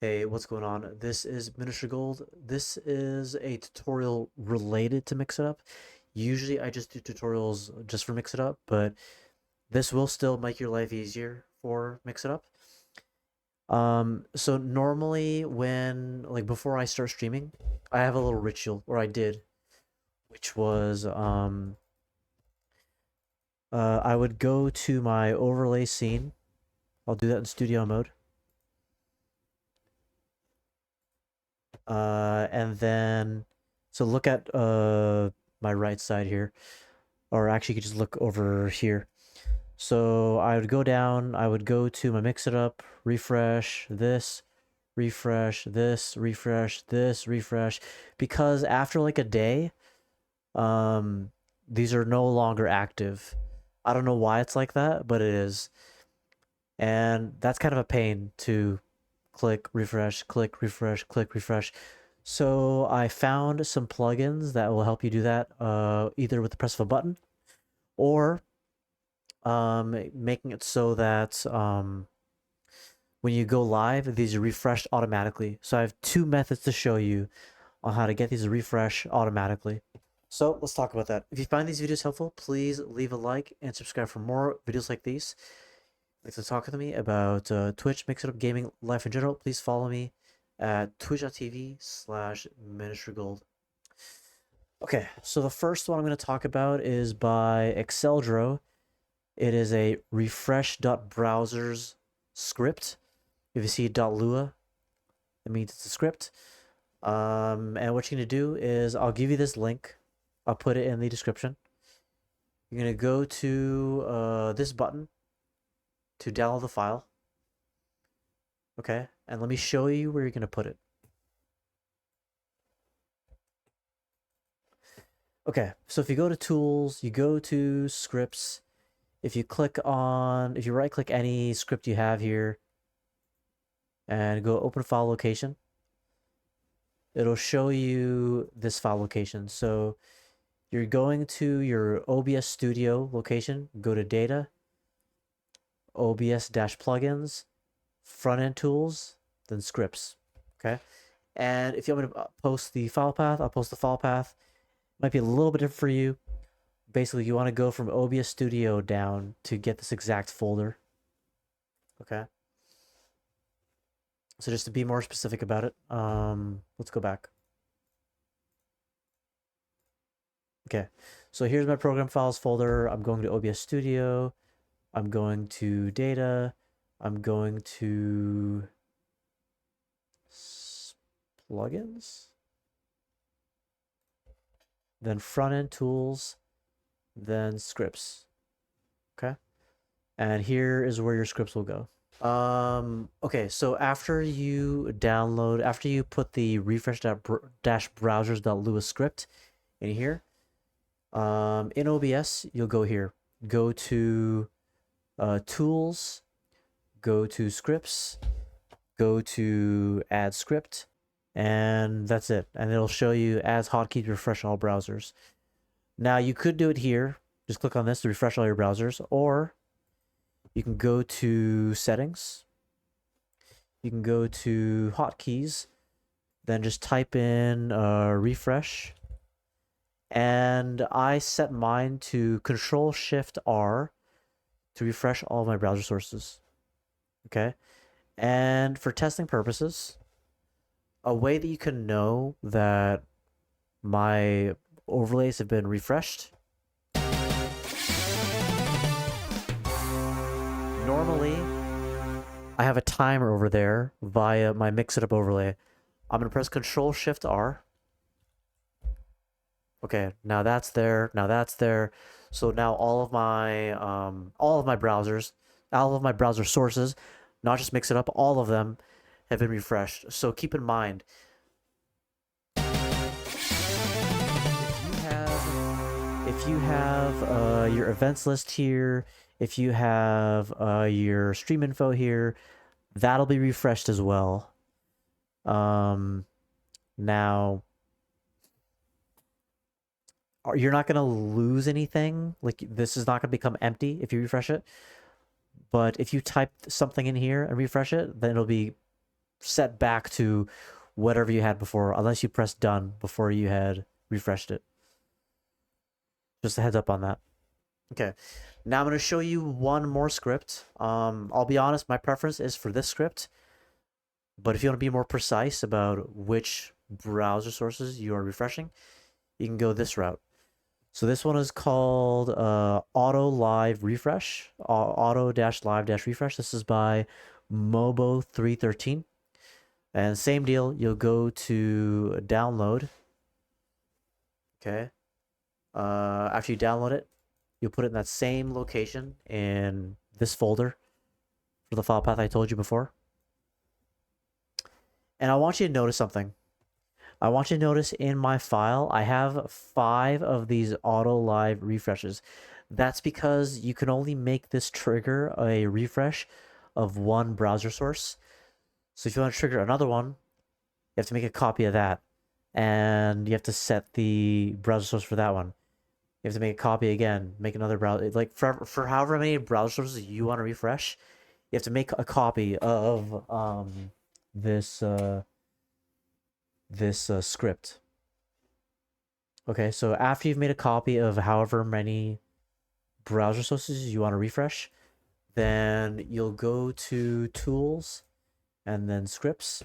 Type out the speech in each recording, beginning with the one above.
Hey, what's going on? This is Minister Gold. This is a tutorial related to Mix It Up. Usually I just do tutorials just for Mix It Up, but this will still make your life easier for Mix It Up. So normally like before I start streaming, I have a little ritual, or I did, which was I would go to my overlay scene. I'll do that in studio mode. And then so look at my right side here, or actually you could just look over here. So I would go down, I would go to my Mix It Up, refresh this, refresh this, refresh this, refresh, because after like a day, these are no longer active. I don't know why it's like that, but it is. And that's kind of a pain to click, refresh, click, refresh, click, refresh. So I found some plugins that will help you do that, either with the press of a button or making it so that when you go live, these are refreshed automatically. So I have two methods to show you on how to get these to refresh automatically. So let's talk about that. If you find these videos helpful, please leave a like and subscribe for more videos like these. If you'd like to talk with me about Twitch, Mix It Up Gaming, life in general, please follow me at twitch.tv/ministrygold. Okay, so the first one I'm going to talk about is by Exceldro. It is a refresh.browsers script. If you see .lua, that means it's a script. And what you're going to do is I'll give you this link. I'll put it in the description. You're going to go to this button to download the file. Okay, and let me show you where you're going to put it. Okay, so if you go to tools, you go to scripts. If you right click any script you have here and go open file location, it'll show you this file location. So you're going to your OBS Studio location, go to data, OBS-plugins, front-end tools, then scripts. Okay. And if you want me to post the file path, I'll post the file path. Might be a little bit different for you. Basically, you want to go from OBS Studio down to get this exact folder. Okay. So just to be more specific about it, let's go back. Okay, so here's my program files folder. I'm going to OBS Studio. I'm going to data. I'm going to plugins. Then front-end tools. Then scripts. Okay, and here is where your scripts will go. Okay, so after you put the refresh-browsers.lua script in here, in OBS, you'll go here. Go to tools, go to scripts, go to add script, and that's it. And it'll show you as hotkey to refresh all browsers. Now you could do it here. Just click on this to refresh all your browsers, or you can go to settings. You can go to hotkeys, then just type in refresh. And I set mine to Control-Shift-R to refresh all of my browser sources. Okay. And for testing purposes, a way that you can know that my overlays have been refreshed. Normally, I have a timer over there via my Mix It Up overlay. I'm going to press Control-Shift-R. Okay, now that's there. Now that's there. So now all of my browsers, all of my browser sources, not just Mix It Up, all of them have been refreshed. So keep in mind, if you have your events list here, if you have your stream info here, that'll be refreshed as well. Now, you're not going to lose anything. Like, this is not going to become empty if you refresh it. But if you type something in here and refresh it, then it'll be set back to whatever you had before, unless you pressed done before you had refreshed it. Just a heads up on that. Okay, now I'm going to show you one more script. I'll be honest, my preference is for this script, but if you want to be more precise about which browser sources you are refreshing, you can go this route. So this one is called Auto Live Refresh, Auto-Live-Refresh. This is by Mobo313. And same deal, you'll go to download. Okay. After you download it, you'll put it in that same location in this folder for the file path I told you before. And I want you to notice something. I want you to notice in my file, I have 5 of these auto live refreshes. That's because you can only make this trigger a refresh of one browser source. So if you want to trigger another one, you have to make a copy of that. And you have to set the browser source for that one. You have to make a copy again, make another browser. Like for however many browser sources you want to refresh, you have to make a copy of this script. Okay, so after you've made a copy of however many browser sources you want to refresh, then you'll go to Tools and then Scripts.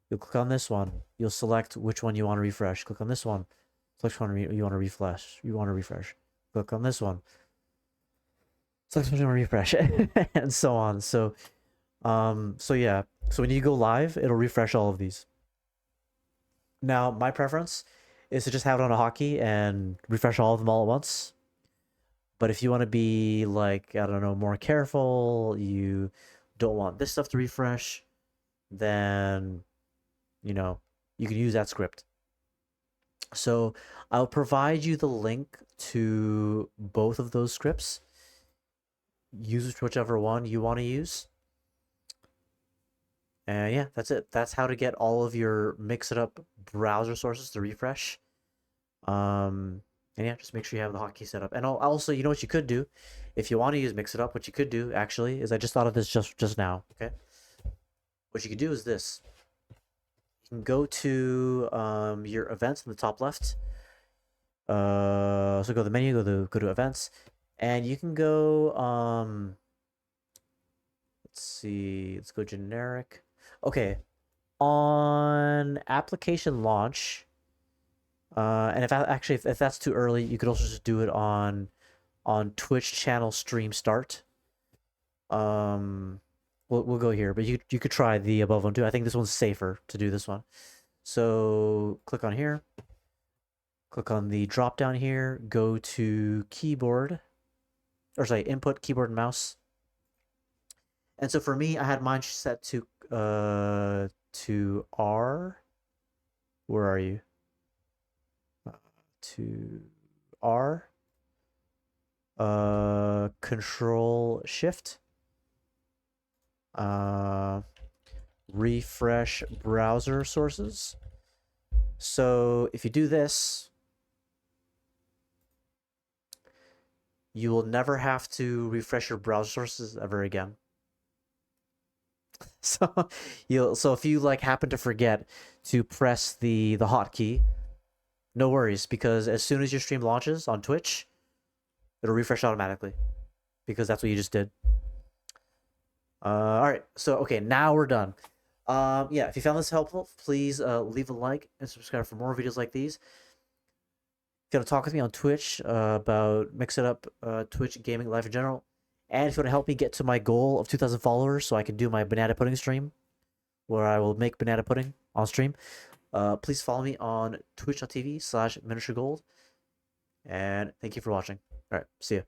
You'll click on this one. You'll select which one you want to refresh. Click on this one. Select which one you want to refresh. Click on this one. Select which one you want to refresh, and so on. So yeah. So when you go live, it'll refresh all of these. Now, my preference is to just have it on a hotkey and refresh all of them all at once. But if you want to be like, I don't know, more careful, you don't want this stuff to refresh, then, you know, you can use that script. So I'll provide you the link to both of those scripts. Use whichever one you want to use. And yeah, that's it. That's how to get all of your Mix It Up browser sources to refresh. And yeah, just make sure you have the hotkey set up. And also, you know what you could do, if you want to use Mix It Up, what you could do actually is I just thought of this just now. Okay, what you could do is this. You can go to your events in the top left. So go to the menu, go to events, and you can go let's see, let's go generic. Okay, on application launch, and if that's too early, you could also just do it on Twitch channel stream start. We'll go here, but you could try the above one too. I think this one's safer to do this one. So click on here, click on the drop down here, go to keyboard, or sorry, input, keyboard and mouse. And so for me, I had mine set to R. Where are you? To R. Control Shift. Refresh browser sources. So if you do this, you will never have to refresh your browser sources ever again. So if you like happen to forget to press the hotkey, no worries, because as soon as your stream launches on Twitch, it'll refresh automatically, because that's what you just did. All right, so okay, now we're done. Yeah, if you found this helpful, please leave a like and subscribe for more videos like these. If you want to talk with me on Twitch about Mix It Up, Twitch, gaming, life in general, and if you want to help me get to my goal of 2,000 followers so I can do my banana pudding stream, where I will make banana pudding on stream, please follow me on twitch.tv/miniaturegold. And thank you for watching. All right, see ya.